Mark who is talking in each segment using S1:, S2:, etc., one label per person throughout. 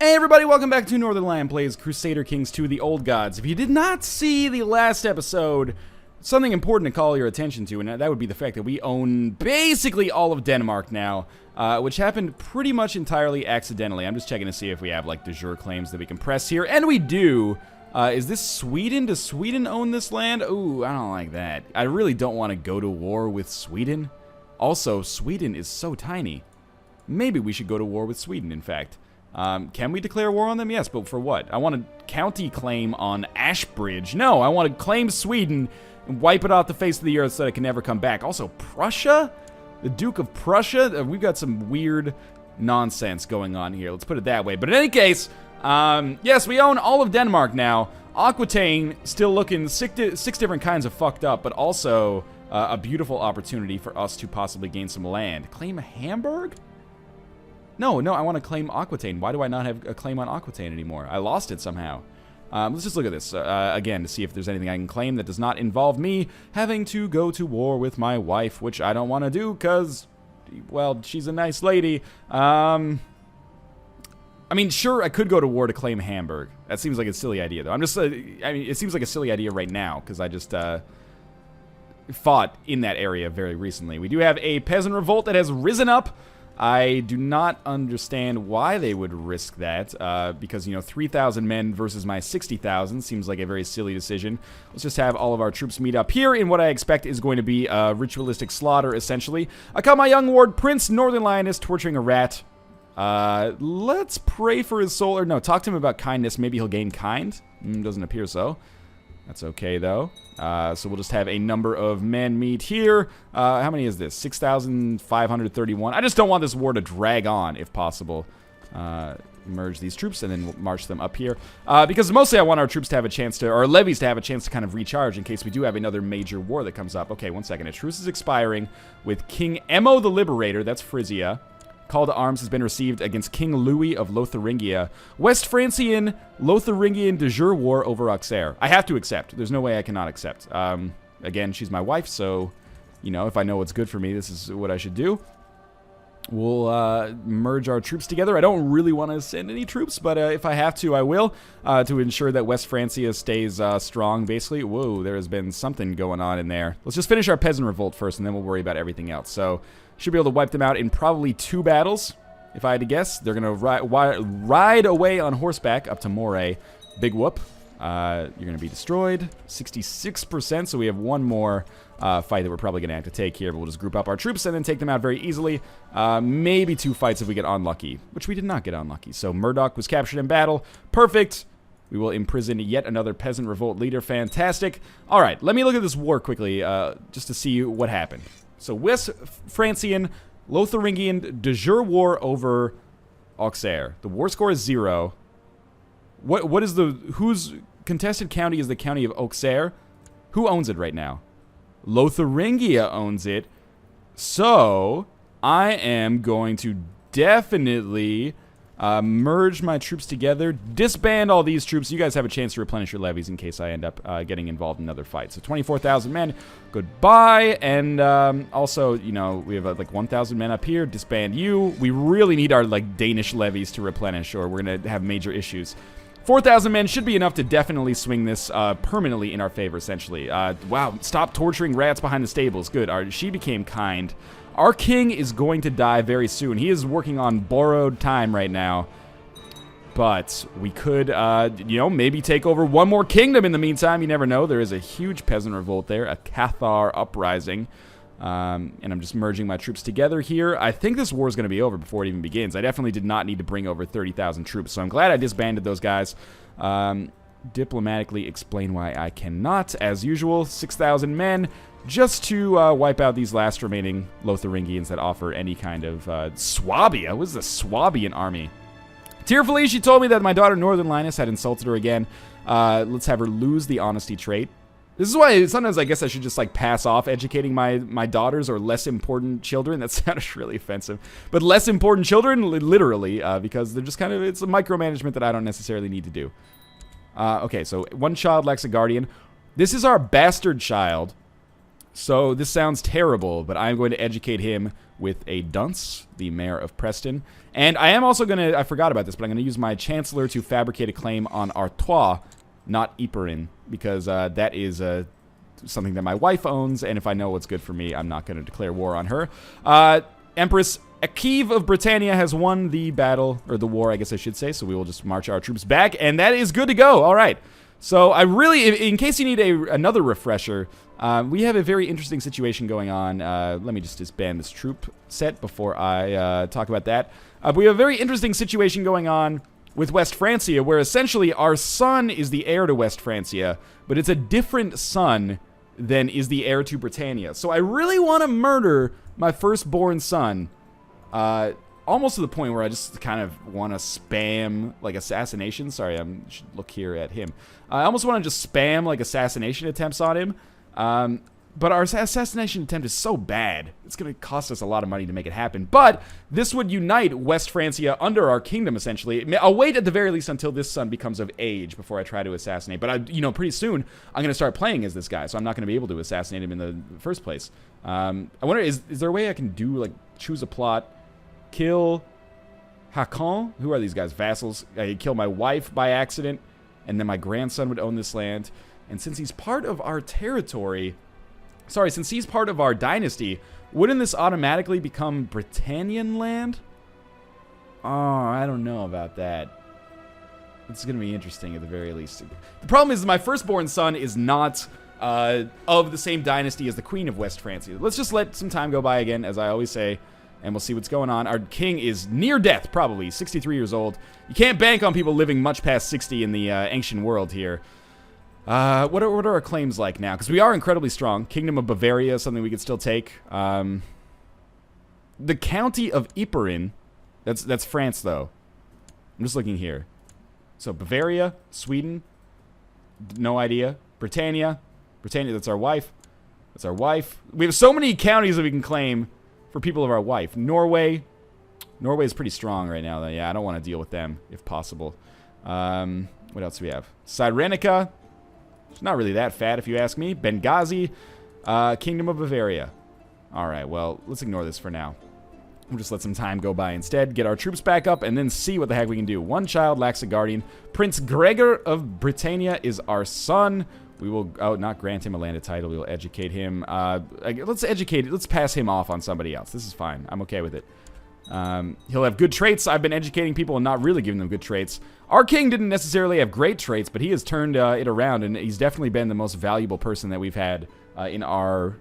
S1: Hey everybody, welcome back to Northernlion Plays Crusader Kings 2, The Old Gods. If you did not see the last episode, something important to call your attention to, and that would be the fact that we own basically all of Denmark now, which happened pretty much entirely accidentally. I'm just checking to see if we have, like, de jure claims that we can press here, and we do. Is this Sweden? Does Sweden own this land? Ooh, I don't like that. I really don't want to go to war with Sweden. Also, Sweden is so tiny. Maybe we should go to war with Sweden, in fact. Can we declare war on them? Yes, but for what? I want a county claim on Ashbridge. No, I want to claim Sweden and wipe it off the face of the earth so that it can never come back. Also, Prussia? The Duke of Prussia? We've got some weird nonsense going on here. Let's put it that way. But in any case, yes, we own all of Denmark now. Aquitaine still looking six different kinds of fucked up, but also a beautiful opportunity for us to possibly gain some land. Claim Hamburg? No, I want to claim Aquitaine. Why do I not have a claim on Aquitaine anymore? I lost it somehow. Let's just look at this again to see if there's anything I can claim that does not involve me having to go to war with my wife, which I don't want to do because, well, she's a nice lady. I mean, sure, I could go to war to claim Hamburg. That seems like a silly idea, though. I mean, it seems like a silly idea right now because I just fought in that area very recently. We do have a peasant revolt that has risen up. I do not understand why they would risk that, because, you know, 3,000 men versus my 60,000 seems like a very silly decision. Let's just have all of our troops meet up here in what I expect is going to be a ritualistic slaughter, essentially. I call my young ward Prince Northernlion is torturing a rat. Let's pray for his soul, or no, talk to him about kindness. Maybe he'll gain kind. Doesn't appear so. That's okay, though. So we'll just have a number of men meet here. How many is this? 6,531. I just don't want this war to drag on, if possible. Merge these troops and then we'll march them up here. Because mostly I want our troops to have a chance to, or our levies to have a chance to kind of recharge in case we do have another major war that comes up. Okay, one second. A truce is expiring with King Emo the Liberator. That's Frisia. Call to arms has been received against King Louis of Lotharingia. West Francian, Lotharingian de jure war over Auxerre. I have to accept. There's no way I cannot accept. Again, she's my wife, so, you know, if I know what's good for me, this is what I should do. We'll merge our troops together. I don't really want to send any troops, but if I have to, I will, to ensure that West Francia stays strong, basically. Whoa, there has been something going on in there. Let's just finish our peasant revolt first, and then we'll worry about everything else. So, should be able to wipe them out in probably 2 battles, if I had to guess. They're going to ride away on horseback up to Moray. Big whoop. You're going to be destroyed. 66%, so we have one more fight that we're probably going to have to take here. But we'll just group up our troops and then take them out very easily. Maybe 2 fights if we get unlucky, which we did not get unlucky. So Murdoch was captured in battle. Perfect. We will imprison yet another peasant revolt leader. Fantastic. All right, let me look at this war quickly just to see what happened. So West Francian, Lotharingian de jure war over Auxerre. The war score is 0. What is whose contested county is the county of Auxerre? Who owns it right now? Lotharingia owns it. So I am going to definitely merge my troops together, disband all these troops. You guys have a chance to replenish your levies in case I end up getting involved in another fight. So 24,000 men, goodbye. And also, you know, we have like 1,000 men up here. Disband you. We really need our like Danish levies to replenish, or we're gonna have major issues. 4,000 men should be enough to definitely swing this permanently in our favor, essentially. Wow, stop torturing rats behind the stables. Good. She became kind. Our king is going to die very soon. He is working on borrowed time right now. But we could, you know, maybe take over one more kingdom in the meantime. You never know. There is a huge peasant revolt there, a Cathar uprising. And I'm just merging my troops together here. I think this war is going to be over before it even begins. I definitely did not need to bring over 30,000 troops, so I'm glad I disbanded those guys. Diplomatically explain why I cannot. As usual, 6,000 men just to wipe out these last remaining Lotharingians that offer any kind of Swabia. What is the Swabian army? Tearfully, she told me that my daughter Northernlinus had insulted her again. Let's have her lose the honesty trait. This is why sometimes I guess I should just like pass off educating my daughters or less important children. That sounds really offensive. But less important children, literally, because they're just kind of, it's a micromanagement that I don't necessarily need to do. Okay, so one child lacks a guardian. This is our bastard child. So this sounds terrible, but I'm going to educate him with a dunce, the mayor of Preston. And I am also going to, I forgot about this, but I'm going to use my chancellor to fabricate a claim on Artois, not Ypres, because that is something that my wife owns, and if I know what's good for me, I'm not going to declare war on her. Empress Akiv of Britannia has won the battle, or the war, I guess I should say, so we will just march our troops back, and that is good to go. All right. So I really, in case you need another refresher, we have a very interesting situation going on. Let me just disband this troop set before I talk about that. But we have a very interesting situation going on with West Francia, where essentially our son is the heir to West Francia, but it's a different son than is the heir to Britannia. So I really want to murder my firstborn son, almost to the point where I just kind of want to spam, like, assassination. Sorry, I should look here at him. I almost want to just spam, like, assassination attempts on him. But our assassination attempt is so bad, it's going to cost us a lot of money to make it happen. But this would unite West Francia under our kingdom, essentially. I'll wait at the very least until this son becomes of age before I try to assassinate. But, pretty soon, I'm going to start playing as this guy, so I'm not going to be able to assassinate him in the first place. I wonder, is there a way I can do, like, choose a plot, kill Hakon? Who are these guys? Vassals. I kill my wife by accident, and then my grandson would own this land. And since he's part of our territory... Sorry, since he's part of our dynasty, wouldn't this automatically become Britannian land? Oh, I don't know about that. It's going to be interesting at the very least. The problem is my firstborn son is not of the same dynasty as the Queen of West Francia. Let's just let some time go by again, as I always say, and we'll see what's going on. Our king is near death, probably, 63 years old. You can't bank on people living much past 60 in the ancient world here. What are our claims like now? Because we are incredibly strong. Kingdom of Bavaria is something we could still take. The county of Ypres, that's France, though. I'm just looking here. So Bavaria, Sweden, no idea. Britannia, that's our wife. That's our wife. We have so many counties that we can claim for people of our wife. Norway is pretty strong right now, though. Yeah, I don't want to deal with them, if possible. What else do we have? Cyrenica. It's not really that fat, if you ask me. Benghazi, Kingdom of Bavaria. All right, well, let's ignore this for now. We'll just let some time go by instead, get our troops back up, and then see what the heck we can do. One child lacks a guardian. Prince Gregor of Britannia is our son. We will, not grant him a landed title. We will educate him. Let's pass him off on somebody else. This is fine. I'm okay with it. He'll have good traits. I've been educating people and not really giving them good traits. Our king didn't necessarily have great traits, but he has turned it around, and he's definitely been the most valuable person that we've had in our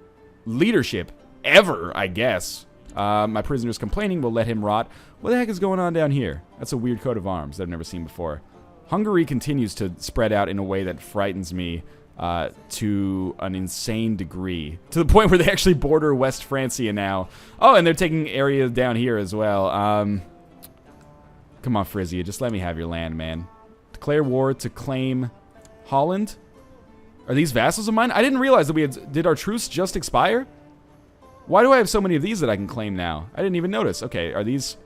S1: leadership ever, I guess. My prisoner's complaining. We'll let him rot. What the heck is going on down here? That's a weird coat of arms that I've never seen before. Hungary continues to spread out in a way that frightens me to an insane degree. To the point where they actually border West Francia now. Oh, and they're taking areas down here as well. Come on, Frisia. Just let me have your land, man. Declare war to claim Holland. Are these vassals of mine? I didn't realize that did our truce just expire? Why do I have so many of these that I can claim now? I didn't even notice. Okay, are these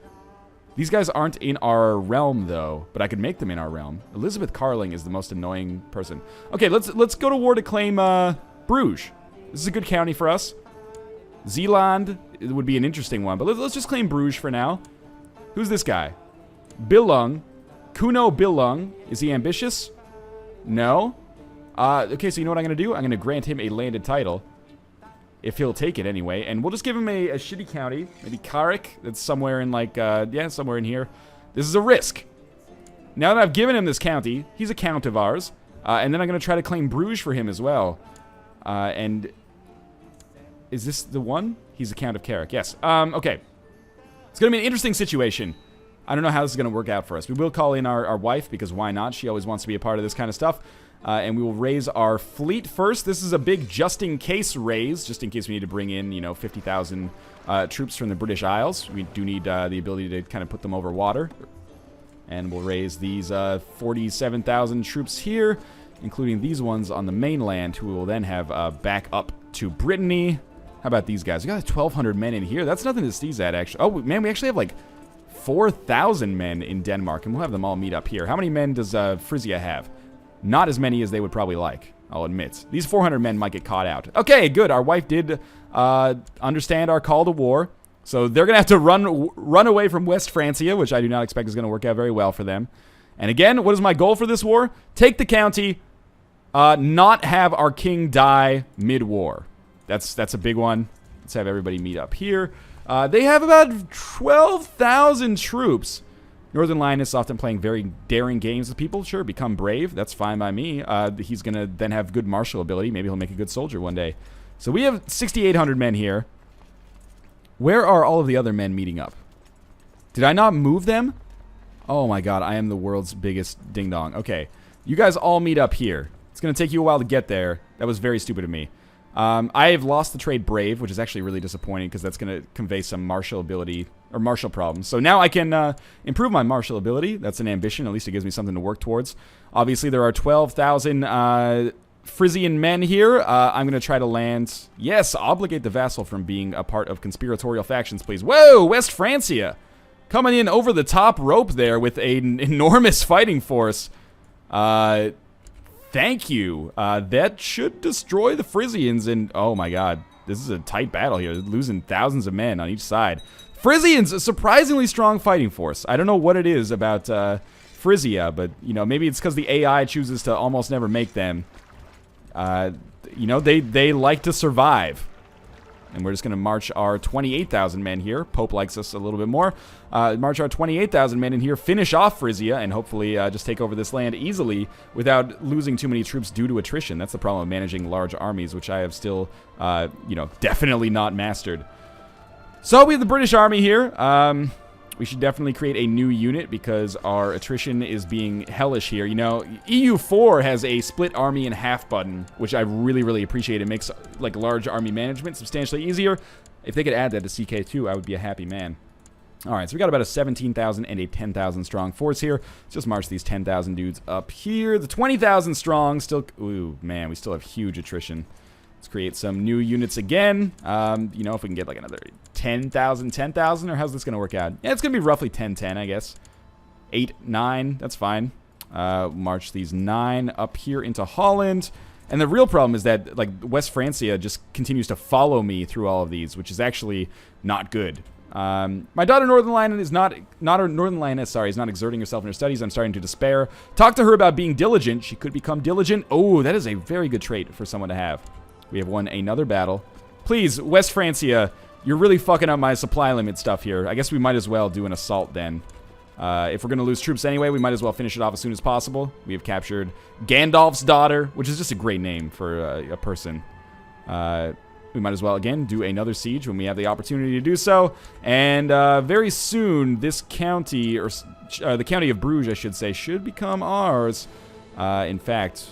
S1: guys aren't in our realm, though, but I could make them in our realm. Elizabeth Carling is the most annoying person. Okay, let's go to war to claim Bruges. This is a good county for us. Zeeland would be an interesting one, but let's just claim Bruges for now. Who's this guy? Billung. Kuno Billung. Is he ambitious? No. Okay, so you know what I'm going to do? I'm going to grant him a landed title. If he'll take it anyway. And we'll just give him a shitty county. Maybe Carrick. That's somewhere in like, yeah, somewhere in here. This is a risk. Now that I've given him this county, he's a count of ours. And then I'm going to try to claim Bruges for him as well. And is this the one? He's a count of Carrick. Yes. Okay. It's going to be an interesting situation. I don't know how this is going to work out for us. We will call in our wife, because why not? She always wants to be a part of this kind of stuff. And we will raise our fleet first. This is a big just-in-case raise, just in case we need to bring in, 50,000 troops from the British Isles. We do need the ability to kind of put them over water. And we'll raise these 47,000 troops here, including these ones on the mainland, who will then have back up to Brittany. How about these guys? We got 1,200 men in here. That's nothing to sneeze at, actually. Oh, man, we actually have, like, 4,000 men in Denmark, and we'll have them all meet up here. How many men does Frisia have? Not as many as they would probably like. I'll admit. These 400 men might get caught out. Okay, good. Our wife did understand our call to war. So they're going to have to run away from West Francia, which I do not expect is going to work out very well for them. And again, what is my goal for this war? Take the county, not have our king die mid-war. That's a big one. Let's have everybody meet up here. They have about 12,000 troops. Northernlion is often playing very daring games with people. Sure, become brave. That's fine by me. He's going to then have good martial ability. Maybe he'll make a good soldier one day. So we have 6,800 men here. Where are all of the other men meeting up? Did I not move them? Oh my god, I am the world's biggest ding-dong. Okay, you guys all meet up here. It's going to take you a while to get there. That was very stupid of me. I have lost the trade Brave, which is actually really disappointing because that's going to convey some martial ability or martial problems. So now I can improve my martial ability. That's an ambition. At least it gives me something to work towards. Obviously, there are 12,000 Frisian men here. I'm going to try to land... Yes, obligate the vassal from being a part of conspiratorial factions, please. Whoa, West Francia! Coming in over the top rope there with an enormous fighting force. Thank you. That should destroy the Frisians. And oh my god, this is a tight battle here. They're losing thousands of men on each side. Frisians, a surprisingly strong fighting force. I don't know what it is about Frisia, but you know, maybe it's because the AI chooses to almost never make them. You know, they like to survive. And we're just going to march our 28,000 men here. Pope likes us a little bit more. March our 28,000 men in here, finish off Frisia, and hopefully just take over this land easily without losing too many troops due to attrition. That's the problem of managing large armies, which I have still, you know, definitely not mastered. So we have the British army here. We should definitely create a new unit because our attrition is being hellish here. You know, EU4 has a split army in half button, which I really, really appreciate. It makes, like, large army management substantially easier. If they could add that to CK2, I would be a happy man. All right, so we got about a 17,000 and a 10,000 strong force here. Let's just march these 10,000 dudes up here. The 20,000 strong still... Ooh, man, we still have huge attrition. Let's create some new units again. You know, if we can get, like, another 10,000, or how's this going to work out? Yeah, it's going to be roughly 10, I guess. 8, 9, that's fine. March these 9 up here into Holland. And the real problem is that, like, West Francia just continues to follow me through all of these, which is actually not good. My daughter Northernlion is not exerting herself in her studies. I'm starting to despair. Talk to her about being diligent. She could become diligent. Oh, that is a very good trait for someone to have. We have won another battle. Please, West Francia, you're really fucking up my supply limit stuff here. I guess we might as well do an assault then. If we're going to lose troops anyway, we might as well finish it off as soon as possible. We have captured Gandalf's daughter, which is just a great name for a person. We might as well, again, do another siege when we have the opportunity to do so. And very soon, this county, or the county of Bruges, I should say, should become ours. In fact,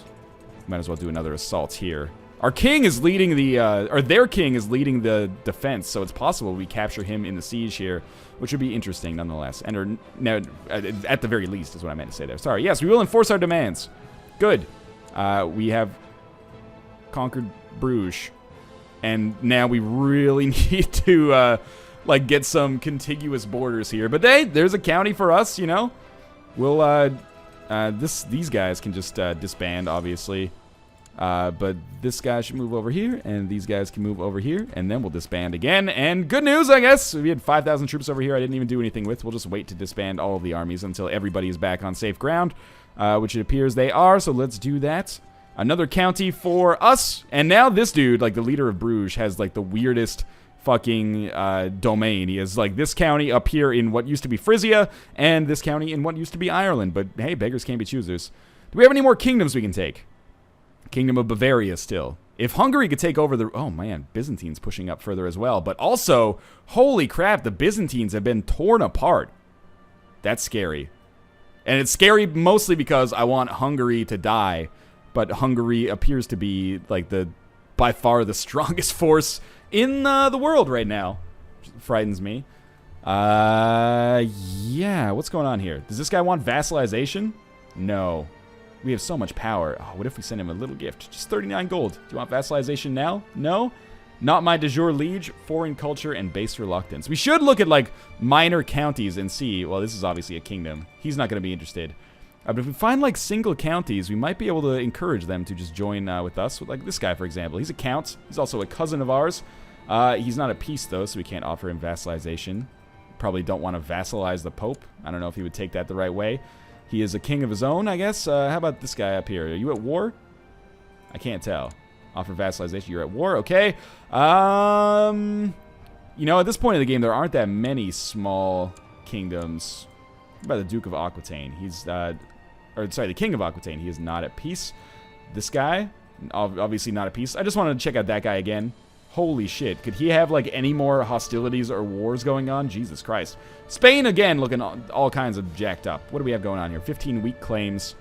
S1: might as well do another assault here. Our king is leading the, or their king is leading the defense, so it's possible we capture him in the siege here, which would be interesting nonetheless. And, or, no, at the very least is what I meant to say there. Sorry. Yes, we will enforce our demands. Good. We have conquered Bruges. And now we really need to, like, get some contiguous borders here. But hey, there's a county for us, you know. We'll, these guys can just disband, obviously. But this guy should move over here, and these guys can move over here, and then we'll disband again. And good news, I guess. We had 5,000 troops over here I didn't even do anything with. We'll just wait to disband all of the armies until everybody is back on safe ground, which it appears they are, so let's do that. Another county for us, and now this dude, like the leader of Bruges, has like the weirdest fucking domain. He has like this county up here in what used to be Frisia, and this county in what used to be Ireland. But hey, beggars can't be choosers. Do we have any more kingdoms we can take? Kingdom of Bavaria still. If Hungary could take over the... Oh, man. Byzantines pushing up further as well. But also, holy crap, the Byzantines have been torn apart. That's scary. And it's scary mostly because I want Hungary to die. But Hungary appears to be, like, by far the strongest force in the world right now. Which frightens me. Yeah. What's going on here? Does this guy want vassalization? No. We have so much power. Oh, what if we send him a little gift? Just 39 gold. Do you want vassalization now? No? Not my de jure liege, foreign culture, and base reluctance. We should look at, like, minor counties and see... Well, this is obviously a kingdom. He's not going to be interested. But if we find, like, single counties, we might be able to encourage them to just join with us. Like this guy, for example. He's a count. He's also a cousin of ours. He's not at peace, though, so we can't offer him vassalization. Probably don't want to vassalize the Pope. I don't know if he would take that the right way. He is a king of his own, I guess. How about this guy up here? Are you at war? I can't tell. Offer vassalization. You're at war. Okay. You know, at this point in the game, there aren't that many small kingdoms. What about the Duke of Aquitaine? He's, or sorry, the King of Aquitaine. He is not at peace. This guy, obviously not at peace. I just wanted to check out that guy again. Holy shit. Could he have, like, any more hostilities or wars going on? Jesus Christ. Spain, again, looking all kinds of jacked up. What do we have going on here? 15 weak claims.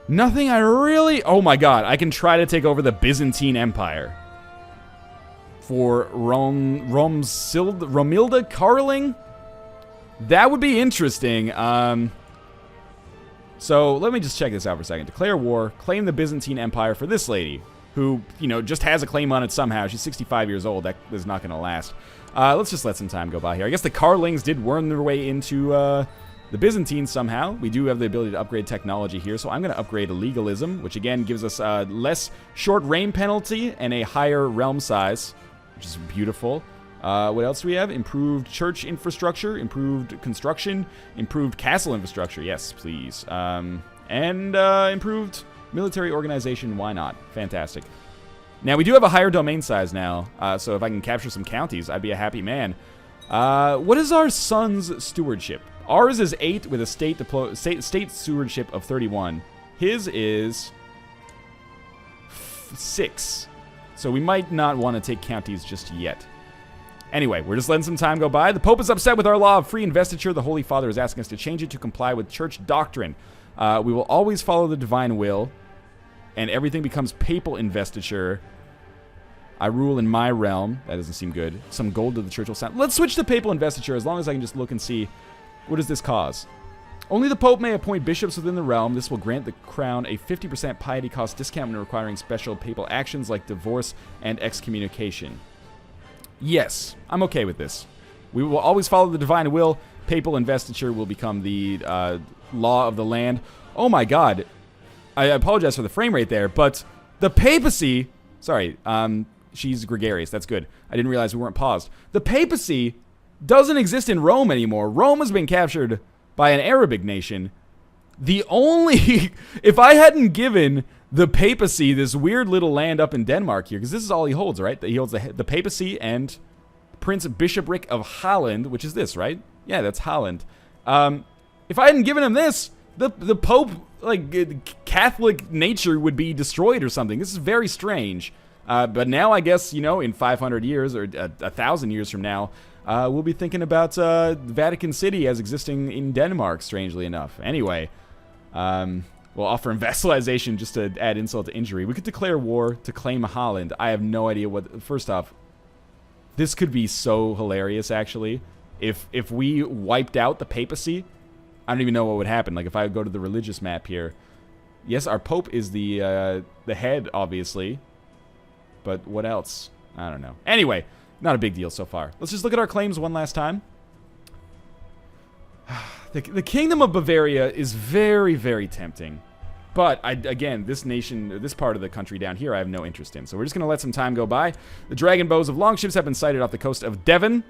S1: Nothing I really... Oh, my God. I can try to take over the Byzantine Empire. For Romilda Carling? That would be interesting. So, let me just check this out for a second. Declare war. Claim the Byzantine Empire for this lady. Who, you know, just has a claim on it somehow. She's 65 years old. That is not going to last. Let's just let some time go by here. I guess the Carlings did worm their way into the Byzantines somehow. We do have the ability to upgrade technology here, so I'm going to upgrade legalism, which again gives us less short reign penalty and a higher realm size, which is beautiful. What else do we have? Improved church infrastructure, improved construction, improved castle infrastructure. Yes, please. And improved military organization. Why not? Fantastic. Now, we do have a higher domain size now, so if I can capture some counties, I'd be a happy man. What is our son's stewardship? Ours is 8 with a state stewardship of 31. His is 6. So we might not want to take counties just yet. Anyway, we're just letting some time go by. The Pope is upset with our law of free investiture. The Holy Father is asking us to change it to comply with church doctrine. We will always follow the divine will, and everything becomes papal investiture. I rule in my realm. That doesn't seem good. Some gold to the church will sound. Let's switch to papal investiture as long as I can just look and see. What does this cause? Only the Pope may appoint bishops within the realm. This will grant the crown a 50% piety cost discount when requiring special papal actions like divorce and excommunication. Yes, I'm okay with this. We will always follow the divine will. Papal investiture will become the law of the land. Oh my God. I apologize for the frame rate there, but the papacy... Sorry, she's gregarious. That's good. I didn't realize we weren't paused. The papacy doesn't exist in Rome anymore. Rome has been captured by an Arabic nation. The only... If I hadn't given the papacy this weird little land up in Denmark here, because this is all he holds, right? He holds the papacy and Prince Bishopric of Holland, which is this, right? Yeah, that's Holland. If I hadn't given him this, the Pope, like, Catholic nature would be destroyed or something. This is very strange. But now, I guess, you know, in 500 years or 1,000 years from now, we'll be thinking about Vatican City as existing in Denmark, strangely enough. Anyway, we'll offer him vassalization just to add insult to injury. We could declare war to claim Holland. I have no idea what... First off, this could be so hilarious, actually. If we wiped out the papacy, I don't even know what would happen. Like, if I go to the religious map here. Yes, our Pope is the head, obviously. But what else? I don't know. Anyway, not a big deal so far. Let's just look at our claims one last time. The Kingdom of Bavaria is very, very tempting. But, again, this nation, this part of the country down here, I have no interest in. So we're just going to let some time go by. The dragon bows of longships have been sighted off the coast of Devon.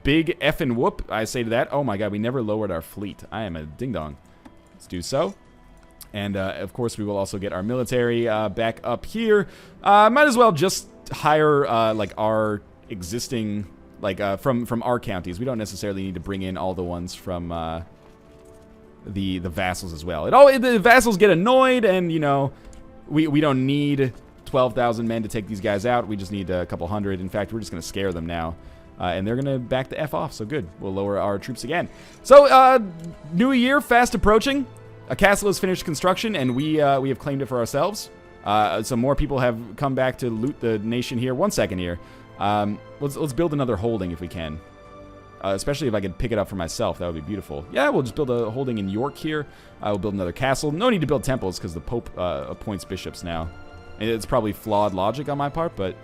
S1: Big effing whoop, I say to that. Oh my God, we never lowered our fleet. I am a ding-dong. Let's do so. And, of course, we will also get our military back up here. Might as well just hire, like, our existing, like, from our counties. We don't necessarily need to bring in all the ones from the vassals as well. The vassals get annoyed, and, you know, we don't need 12,000 men to take these guys out. We just need a couple hundred. In fact, we're just going to scare them now. And they're going to back the F off, so good. We'll lower our troops again. So, new year, fast approaching. A castle has finished construction, and we have claimed it for ourselves. So more people have come back to loot the nation here. 1 second here. Let's build another holding if we can. Especially if I could pick it up for myself. That would be beautiful. Yeah, we'll just build a holding in York here. We'll build another castle. No need to build temples, because the Pope appoints bishops now. It's probably flawed logic on my part, but...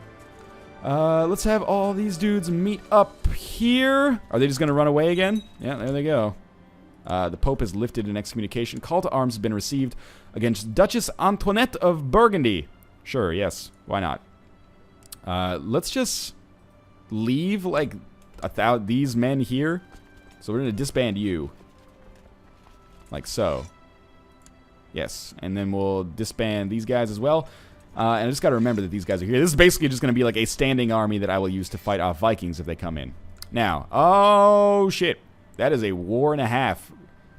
S1: let's have all these dudes meet up here. Are they just going to run away again? Yeah, there they go. The Pope has lifted an excommunication. Call to arms has been received against Duchess Antoinette of Burgundy. Sure, yes. Why not? Let's just leave, like, these men here. So we're going to disband you. Like so. Yes. And then we'll disband these guys as well. And I just got to remember that these guys are here. This is basically just going to be like a standing army that I will use to fight off Vikings if they come in. Now, oh shit. That is a war and a half.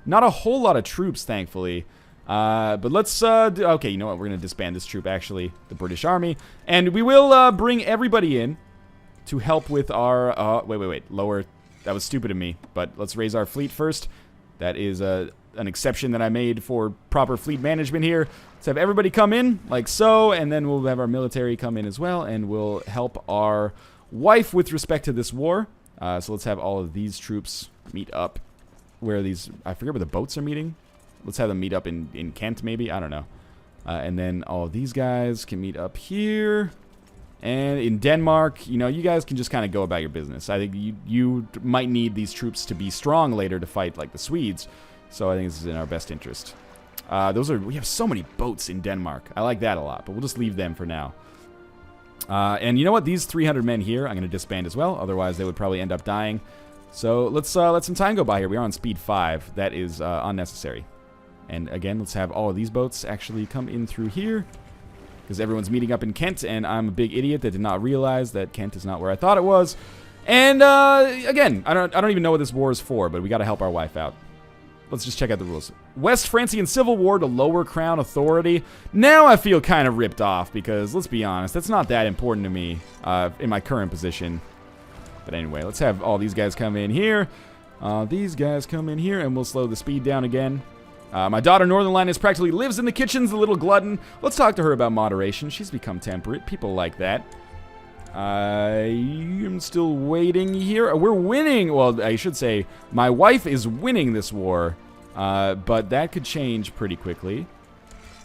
S1: Not a whole lot of troops, thankfully. But let's, okay, you know what? We're going to disband this troop, actually. The British Army. And we will bring everybody in to help with our, wait. Lower. That was stupid of me. But let's raise our fleet first. That is an exception that I made for proper fleet management here. Let's have everybody come in, like so. And then we'll have our military come in as well. And we'll help our wife with respect to this war. So let's have all of these troops meet up. Where are these? I forget where the boats are meeting. Let's have them meet up in Kent, maybe. I don't know. And then all of these guys can meet up here. And in Denmark, you know, you guys can just kind of go about your business. I think you might need these troops to be strong later to fight, like, the Swedes. So I think this is in our best interest. We have so many boats in Denmark. I like that a lot, but we'll just leave them for now. And you know what? These 300 men here, I'm going to disband as well. Otherwise, they would probably end up dying. So let's let some time go by here. We are on speed 5. That is unnecessary. And again, let's have all of these boats actually come in through here. Because everyone's meeting up in Kent, and I'm a big idiot that did not realize that Kent is not where I thought it was. And again, I don't even know what this war is for, but we got to help our wife out. Let's just check out the rules. West Francian Civil War to lower crown authority. Now I feel kind of ripped off because, let's be honest, that's not that important to me in my current position. But anyway, let's have all these guys come in here. These guys come in here, and we'll slow the speed down again. My daughter, Northernlion, practically lives in the kitchens, the little glutton. Let's talk to her about moderation. She's become temperate. People like that. I am still waiting here. We're winning. Well, I should say my wife is winning this war. But that could change pretty quickly.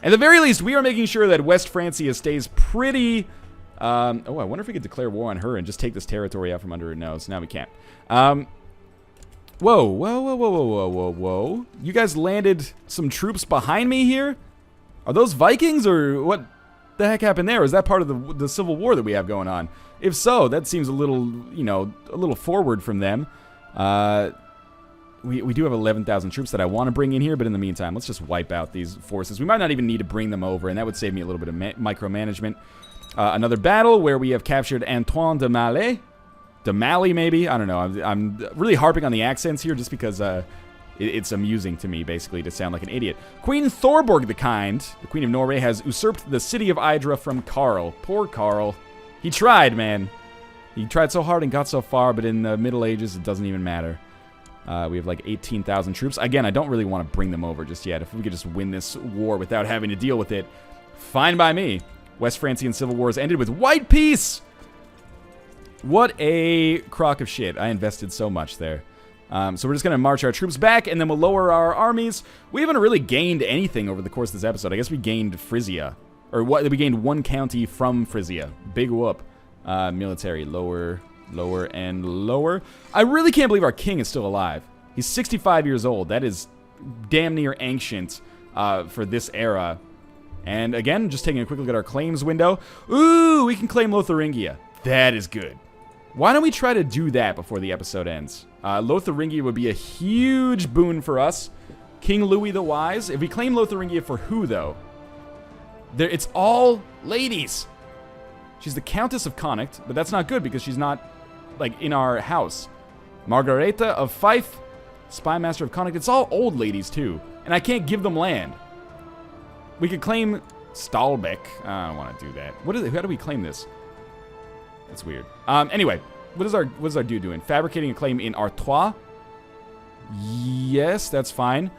S1: At the very least, we are making sure that West Francia stays pretty... I wonder if we could declare war on her and just take this territory out from under her nose. Now we can't. Whoa. You guys landed some troops behind me here? Are those Vikings, or what the heck happened there? Is that part of the civil war that we have going on? If so, that seems a little, you know, a little forward from them. We do have 11,000 troops that I want to bring in here, but in the meantime, let's just wipe out these forces. We might not even need to bring them over, and that would save me a little bit of micromanagement. Another battle where we have captured Antoine de Mallet. Damali, maybe? I don't know. I'm really harping on the accents here just because it's amusing to me, basically, to sound like an idiot. Queen Thorborg the Kind, the Queen of Norway, has usurped the city of Idra from Karl. Poor Karl. He tried, man. He tried so hard and got so far, but in the Middle Ages, it doesn't even matter. We have like 18,000 troops. Again, I don't really want to bring them over just yet. If we could just win this war without having to deal with it, fine by me. West Francian Civil Wars ended with white peace! What a crock of shit. I invested so much there. So we're just going to march our troops back, and then we'll lower our armies. We haven't really gained anything over the course of this episode. I guess we gained Frisia. Or what? We gained one county from Frisia. Big whoop. Military, lower, and lower. I really can't believe our king is still alive. He's 65 years old. That is damn near ancient for this era. And again, just taking a quick look at our claims window. Ooh, we can claim Lotharingia. That is good. Why don't we try to do that before the episode ends? Lotharingia would be a huge boon for us. King Louis the Wise. If we claim Lotharingia for who, though? It's all ladies. She's the Countess of Connacht, but that's not good because she's not, like, in our house. Margareta of Fife, Spymaster of Connacht. It's all old ladies, too. And I can't give them land. We could claim Stalbeck. I don't want to do that. How do we claim this? That's weird. Anyway, what is our dude doing? Fabricating a claim in Artois. Yes, that's fine.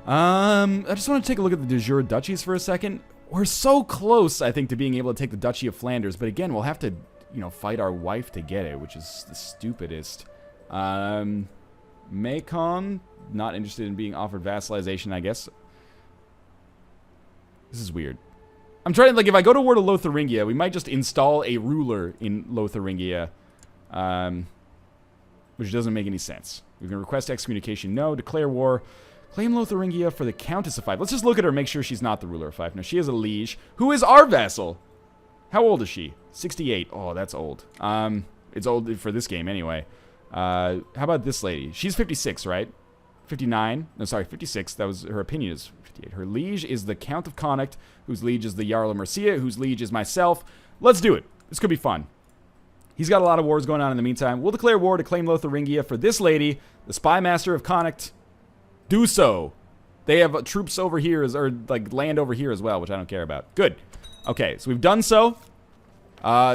S1: I just want to take a look at the de jure duchies for a second. We're so close, I think, to being able to take the Duchy of Flanders, but again, we'll have to, you know, fight our wife to get it, which is the stupidest. Macon, not interested in being offered vassalization, I guess. This is weird. I'm trying to, like, if I go to war to Lotharingia, we might just install a ruler in Lotharingia, which doesn't make any sense. We can request excommunication, no. Declare war. Claim Lotharingia for the Countess of Fife. Let's just look at her, make sure she's not the ruler of Fife. No, she is a liege. Who is our vassal? How old is she? 68. Oh, that's old. It's old for this game anyway. How about this lady? She's 56, right? 59. No, sorry, 56. That was her opinion is 58. Her liege is the Count of Connacht, whose liege is the Jarl of Mercia, whose liege is myself. Let's do it. This could be fun. He's got a lot of wars going on in the meantime. We'll declare war to claim Lotharingia for this lady, the Spy Master of Connacht. Do so. They have troops over here, or like land over here as well, which I don't care about. Good. Okay, so we've done so.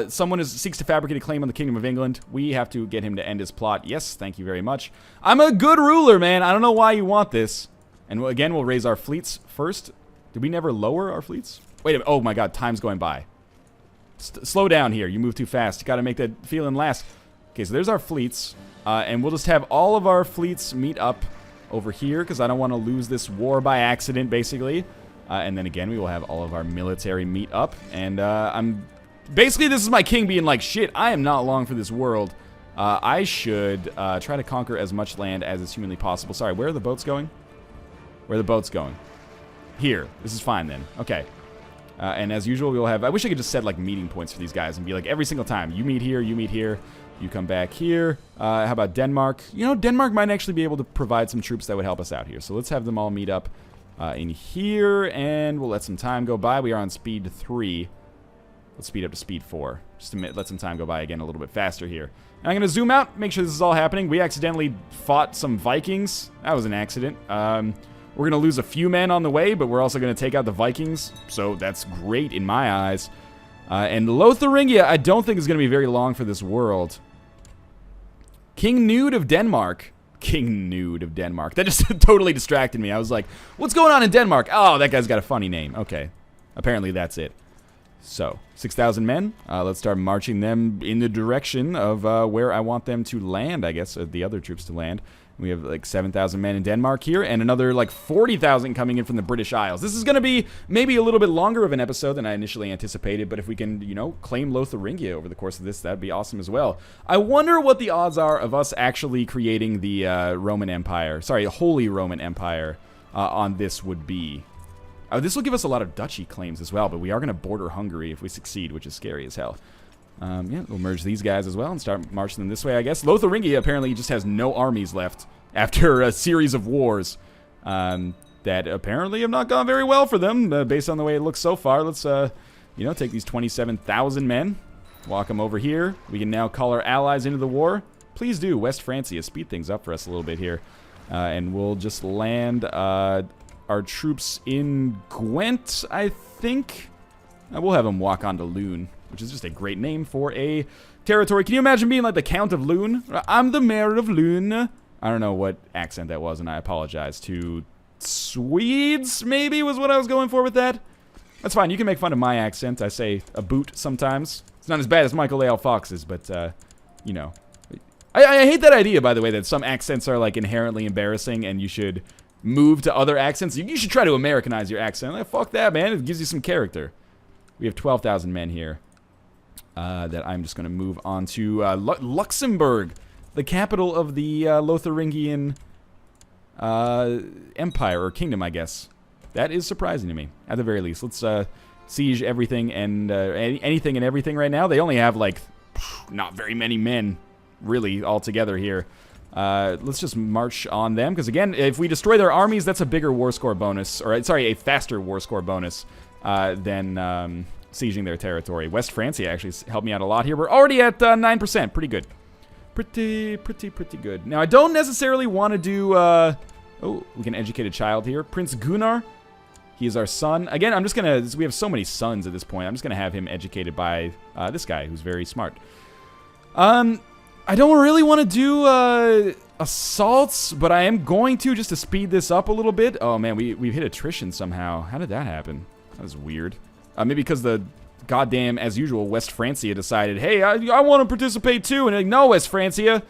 S1: Someone seeks to fabricate a claim on the Kingdom of England. We have to get him to end his plot. Yes, thank you very much. I'm a good ruler, man. I don't know why you want this. And again, we'll raise our fleets first. Did we never lower our fleets? Wait a minute. Oh my god, time's going by. Slow down here. You move too fast. You gotta make that feeling last. Okay, so there's our fleets. And we'll just have all of our fleets meet up over here, because I don't want to lose this war by accident, basically. And then again, we will have all of our military meet up. And basically, this is my king being like, shit, I am not long for this world. I should try to conquer as much land as is humanly possible. Sorry, where are the boats going? Where are the boats going? Here. This is fine then. Okay. And as usual, we'll have... I wish I could just set, like, meeting points for these guys and be like, every single time, you meet here, you come back here. How about Denmark? You know, Denmark might actually be able to provide some troops that would help us out here. So let's have them all meet up in here, and we'll let some time go by. We are on speed 3. Let's speed up to speed 4. Just to let some time go by again a little bit faster here. And I'm going to zoom out, make sure this is all happening. We accidentally fought some Vikings. That was an accident. We're going to lose a few men on the way, but we're also going to take out the Vikings. So that's great in my eyes. And Lotharingia, I don't think is going to be very long for this world. King Nude of Denmark. King Nude of Denmark. That just totally distracted me. I was like, what's going on in Denmark? Oh, that guy's got a funny name. Okay. Apparently that's it. So, 6,000 men. Let's start marching them in the direction of where I want them to land, I guess, the other troops to land. We have like 7,000 men in Denmark here, and another like 40,000 coming in from the British Isles. This is going to be maybe a little bit longer of an episode than I initially anticipated, but if we can, you know, claim Lotharingia over the course of this, that'd be awesome as well. I wonder what the odds are of us actually creating the Roman Empire, sorry, Holy Roman Empire on this would be. This will give us a lot of duchy claims as well, but we are going to border Hungary if we succeed, which is scary as hell. Yeah, we'll merge these guys as well and start marching them this way, I guess. Lotharingia apparently just has no armies left after a series of wars that apparently have not gone very well for them, based on the way it looks so far. Let's, you know, take these 27,000 men, walk them over here. We can now call our allies into the war. Please do, West Francia, speed things up for us a little bit here. And we'll just land our troops in Gwent, I think. We'll have them walk on to Lune, which is just a great name for a territory. Can you imagine being like the Count of Lune? I'm the mayor of Lune. I don't know what accent that was, and I apologize. To Swedes, maybe, was what I was going for with that. That's fine. You can make fun of my accent. I say a boot sometimes. It's not as bad as Michael A. L. Fox's, but, you know. I hate that idea, by the way, that some accents are, like, inherently embarrassing, and you should move to other accents. You should try to Americanize your accent. Like, fuck that, man. It gives you some character. We have 12,000 men here that I'm just going to move on to Luxembourg, the capital of the Lotharingian empire, or kingdom, I guess. That is surprising to me, at the very least. Let's siege everything and anything and everything right now. They only have, like, not very many men, really, all together here. Let's just march on them, because again, if we destroy their armies, that's a bigger war score bonus, or sorry, a faster war score bonus than sieging their territory. West Francia actually helped me out a lot here. We're already at 9%, pretty good. Pretty good. Now, I don't necessarily want to do, oh, we can educate a child here. Prince Gunnar, he is our son. Again, I'm just gonna, we have so many sons at this point, I'm just gonna have him educated by this guy, who's very smart. I don't really want to do assaults, but I am going to, just to speed this up a little bit. Oh man, we've hit attrition somehow. How did that happen? That was weird. Maybe because the goddamn, as usual, West Francia decided, hey, I want to participate too. And like, no, West Francia,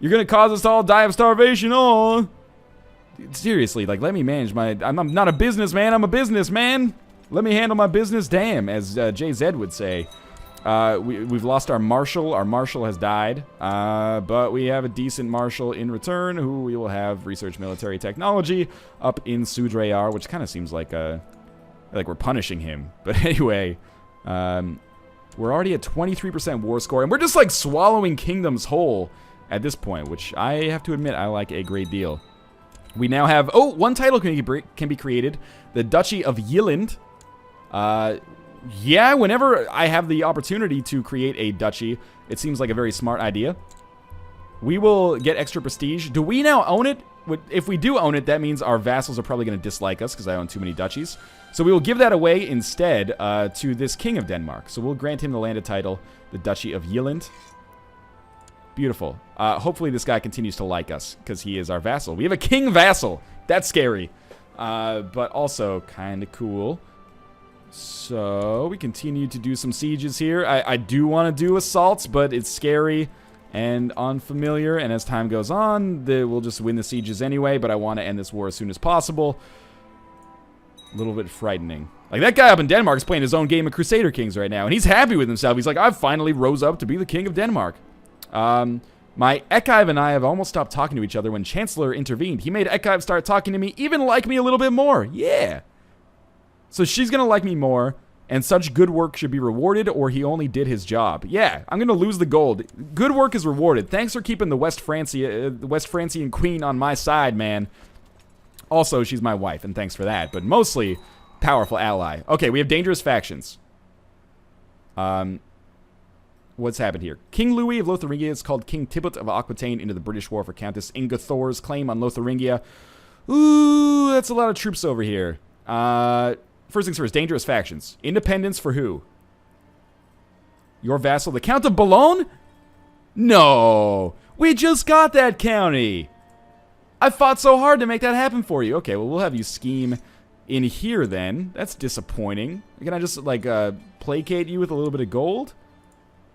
S1: you're going to cause us to all die of starvation. Oh, seriously, like, let me manage my, I'm not a businessman, I'm a businessman. Let me handle my business, damn, as JZ would say. We've lost our marshal. Our marshal has died. But we have a decent marshal in return who we will have research military technology up in Sudrayar, which kind of seems like we're punishing him. But anyway, we're already at 23% war score, and we're just like swallowing kingdoms whole at this point, which I have to admit I like a great deal. We now have, one title can be created, the Duchy of Yilland. Yeah, whenever I have the opportunity to create a duchy, it seems like a very smart idea. We will get extra prestige. Do we now own it? If we do own it, that means our vassals are probably going to dislike us because I own too many duchies. So we will give that away instead to this King of Denmark. So we'll grant him the landed title, the Duchy of Yilland. Beautiful. Hopefully this guy continues to like us because he is our vassal. We have a king vassal. That's scary. But also kind of cool. So we continue to do some sieges here. I do want to do assaults, but it's scary and unfamiliar. And as time goes on, we'll just win the sieges anyway. But I want to end this war as soon as possible. A little bit frightening. Like, that guy up in Denmark is playing his own game of Crusader Kings right now. And he's happy with himself. He's like, I finally rose up to be the king of Denmark. My Ekive and I have almost stopped talking to each other when Chancellor intervened. He made Ekive start talking to me, even like me a little bit more. Yeah. So she's going to like me more, and such good work should be rewarded, or he only did his job. Yeah, I'm going to lose the gold. Good work is rewarded. Thanks for keeping the West Francian queen on my side, man. Also, she's my wife, and thanks for that. But mostly, powerful ally. Okay, we have dangerous factions. What's happened here? King Louis of Lotharingia is called King Tibet of Aquitaine into the British war for Countess Inga Thor's claim on Lotharingia. Ooh, that's a lot of troops over here. First things first, dangerous factions. Independence for who? Your vassal, the Count of Boulogne? No! We just got that county! I fought so hard to make that happen for you. Okay, well, we'll have you scheme in here then. That's disappointing. Can I just, like, placate you with a little bit of gold?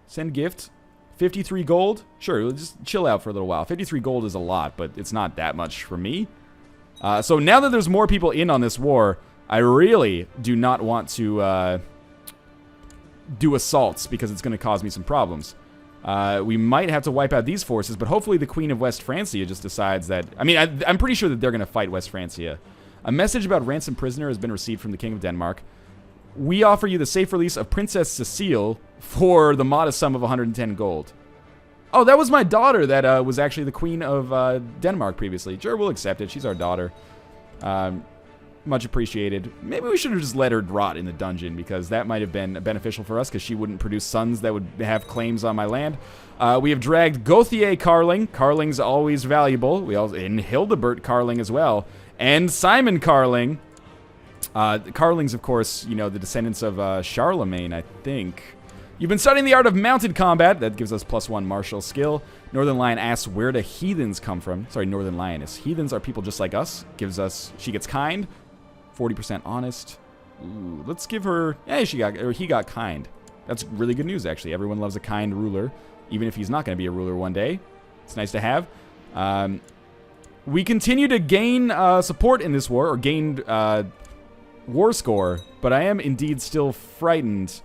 S1: Send gift. 53 gold? Sure, we'll just chill out for a little while. 53 gold is a lot, but it's not that much for me. So now that there's more people in on this war, I really do not want to do assaults because it's going to cause me some problems. We might have to wipe out these forces, but hopefully the Queen of West Francia just decides that... I mean, I'm pretty sure that they're going to fight West Francia. A message about ransom prisoner has been received from the King of Denmark. We offer you the safe release of Princess Cecile for the modest sum of 110 gold. Oh, that was my daughter that was actually the Queen of Denmark previously. Sure, we'll accept it. She's our daughter. Much appreciated. Maybe we should have just let her rot in the dungeon because that might have been beneficial for us because she wouldn't produce sons that would have claims on my land. We have dragged Gauthier Carling. Carling's always valuable. We also and Hildebert Carling as well. And Simon Carling. Carlings, of course, you know, the descendants of Charlemagne, I think. You've been studying the art of mounted combat. That gives us +1 martial skill. Northernlion asks, where do heathens come from? Sorry, Northern Lioness. Heathens are people just like us. She gets kind. 40% honest. Ooh, let's give her... Yeah, he got kind. That's really good news, actually. Everyone loves a kind ruler, even if he's not going to be a ruler one day. It's nice to have. We continue to gain support in this war, or gained war score, but I am indeed still frightened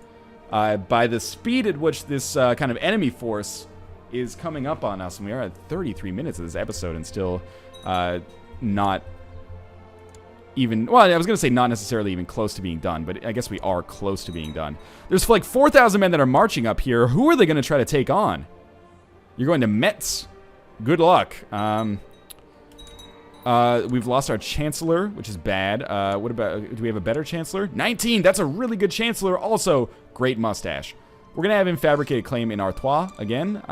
S1: by the speed at which this kind of enemy force is coming up on us. And we are at 33 minutes of this episode and still not even... Well, I was going to say not necessarily even close to being done, but I guess we are close to being done. There's like 4,000 men that are marching up here. Who are they going to try to take on? You're going to Metz. Good luck. We've lost our Chancellor, which is bad. What about... Do we have a better Chancellor? 19! That's a really good Chancellor. Also, great mustache. We're going to have him fabricate a claim in Artois again.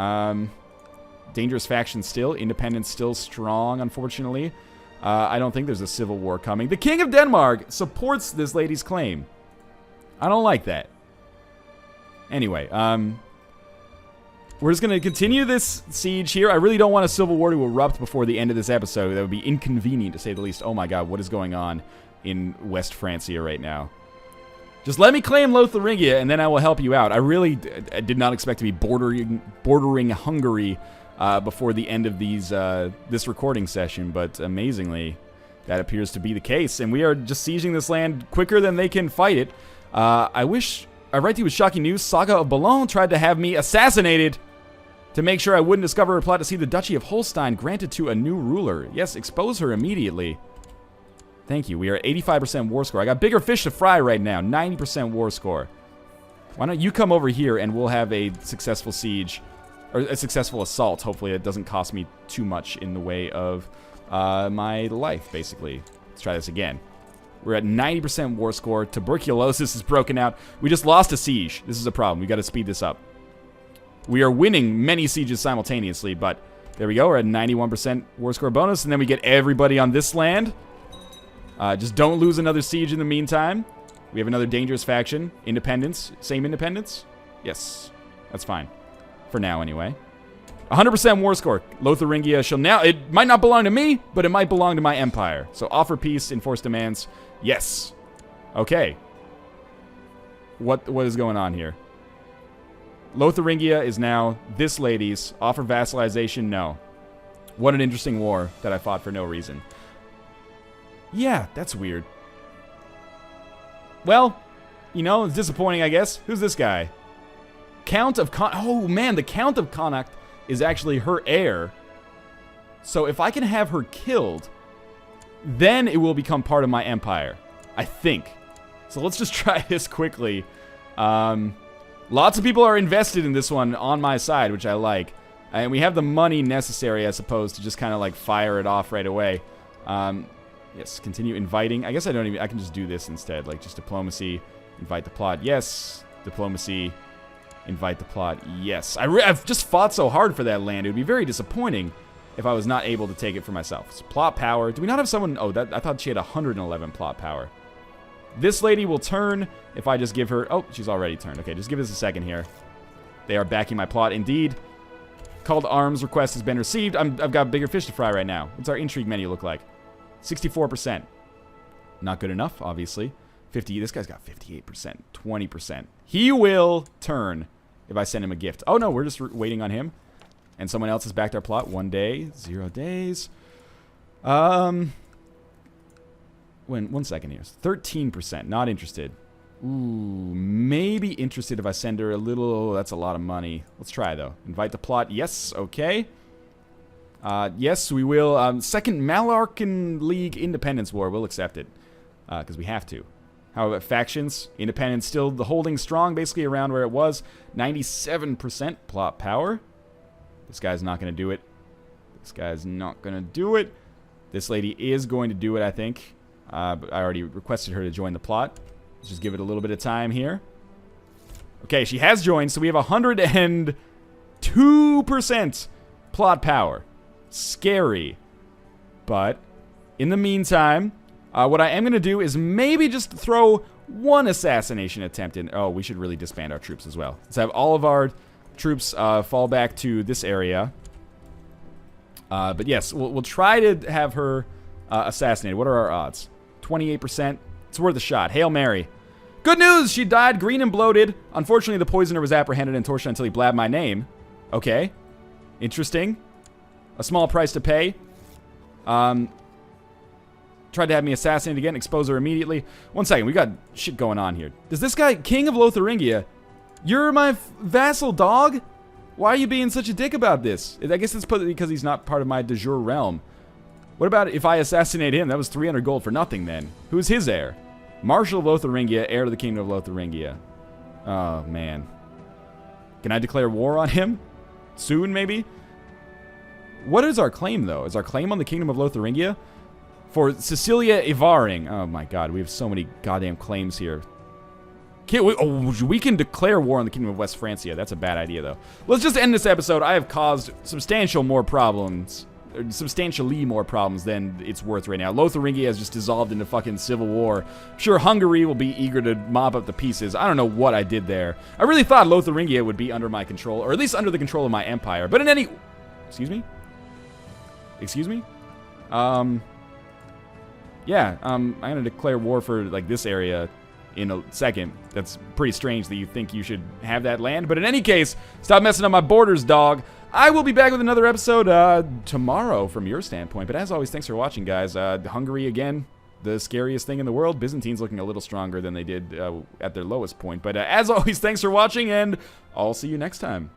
S1: Dangerous faction still. Independence still strong, unfortunately. I don't think there's a civil war coming. The King of Denmark supports this lady's claim. I don't like that. Anyway, we're just going to continue this siege here. I really don't want a civil war to erupt before the end of this episode. That would be inconvenient, to say the least. Oh my god, what is going on in West Francia right now? Just let me claim Lotharingia, and then I will help you out. I really did not expect to be bordering Hungary before the end of this recording session, but amazingly, that appears to be the case. And we are just sieging this land quicker than they can fight it. I wish I write to you with shocking news. Saga of Boulogne tried to have me assassinated to make sure I wouldn't discover her plot to see the Duchy of Holstein granted to a new ruler. Yes, expose her immediately. Thank you. We are at 85% war score. I got bigger fish to fry right now. 90% war score. Why don't you come over here and we'll have a successful siege, or a successful assault. Hopefully it doesn't cost me too much in the way of my life, basically. Let's try this again. We're at 90% war score. Tuberculosis is broken out. We just lost a siege. This is a problem. We got to speed this up. We are winning many sieges simultaneously, but there we go. We're at 91% war score bonus, and then we get everybody on this land. Just don't lose another siege in the meantime. We have another dangerous faction. Independence. Same independence? Yes. That's fine. For now, anyway. 100% war score. Lotharingia shall now... It might not belong to me, but it might belong to my empire. So offer peace, enforce demands. Yes. Okay. What is going on here? Lotharingia is now this lady's. Offer vassalization? No. What an interesting war that I fought for no reason. Yeah, that's weird. Well, you know, it's disappointing, I guess. Who's this guy? Count of Oh, man, the Count of Connacht is actually her heir. So if I can have her killed, then it will become part of my empire. I think. So let's just try this quickly. Lots of people are invested in this one on my side, which I like. And we have the money necessary, I suppose, to just kind of like fire it off right away. Yes, continue inviting. I guess I can just do this instead. Like just diplomacy, invite the plot. Yes, diplomacy, invite the plot. Yes. I've just fought so hard for that land. It would be very disappointing if I was not able to take it for myself. So plot power. Do we not have someone? Oh, I thought she had 111 plot power. This lady will turn if I just give her... Oh, she's already turned. Okay, just give us a second here. They are backing my plot. Indeed. Call to arms request has been received. I've got bigger fish to fry right now. What's our intrigue menu look like? 64%. Not good enough, obviously. 50. This guy's got 58%. 20%. He will turn if I send him a gift. Oh, no, we're just waiting on him. And someone else has backed our plot. 1 day. 0 days. 1 second here. 13%. Not interested. Ooh, maybe interested if I send her a little... That's a lot of money. Let's try, though. Invite the plot. Yes, okay. Yes, we will. Second Malarcan League Independence War. We'll accept it. Because we have to. How about factions? Independence still the holding strong, basically around where it was. 97% plot power. This guy's not going to do it. This guy's not going to do it. This lady is going to do it, I think. But I already requested her to join the plot. Let's just give it a little bit of time here. Okay, she has joined, so we have 102% plot power. Scary. But in the meantime, what I am going to do is maybe just throw one assassination attempt in. Oh, we should really disband our troops as well. Let's have all of our troops fall back to this area. But yes, we'll try to have her assassinated. What are our odds? 28%. It's worth a shot. Hail Mary. Good news! She died green and bloated. Unfortunately, the poisoner was apprehended and tortured until he blabbed my name. Okay. Interesting. A small price to pay. Tried to have me assassinated again. Expose her immediately. 1 second. We got shit going on here. Does this guy, King of Lotharingia, you're my vassal, dog? Why are you being such a dick about this? I guess it's because he's not part of my de jure realm. What about if I assassinate him? That was 300 gold for nothing then. Who's his heir? Marshal of Lotharingia, heir to the Kingdom of Lotharingia. Oh, man. Can I declare war on him? Soon, maybe? What is our claim, though? Is our claim on the Kingdom of Lotharingia? For Cecilia Ivaring. Oh, my God. We have so many goddamn claims here. We can declare war on the Kingdom of West Francia. That's a bad idea, though. Let's just end this episode. I have caused substantially more problems than it's worth right now. Lotharingia has just dissolved into fucking civil war. Sure, Hungary will be eager to mop up the pieces. I don't know what I did there. I really thought Lotharingia would be under my control, or at least under the control of my empire. But in any... Excuse me? Excuse me? Yeah, I'm going to declare war for, like, this area in a second. That's pretty strange that you think you should have that land. But in any case, stop messing up my borders, dog. I will be back with another episode tomorrow from your standpoint. But as always, thanks for watching, guys. Hungary again. the scariest thing in the world. Byzantines looking a little stronger than they did at their lowest point. But as always, thanks for watching, and I'll see you next time.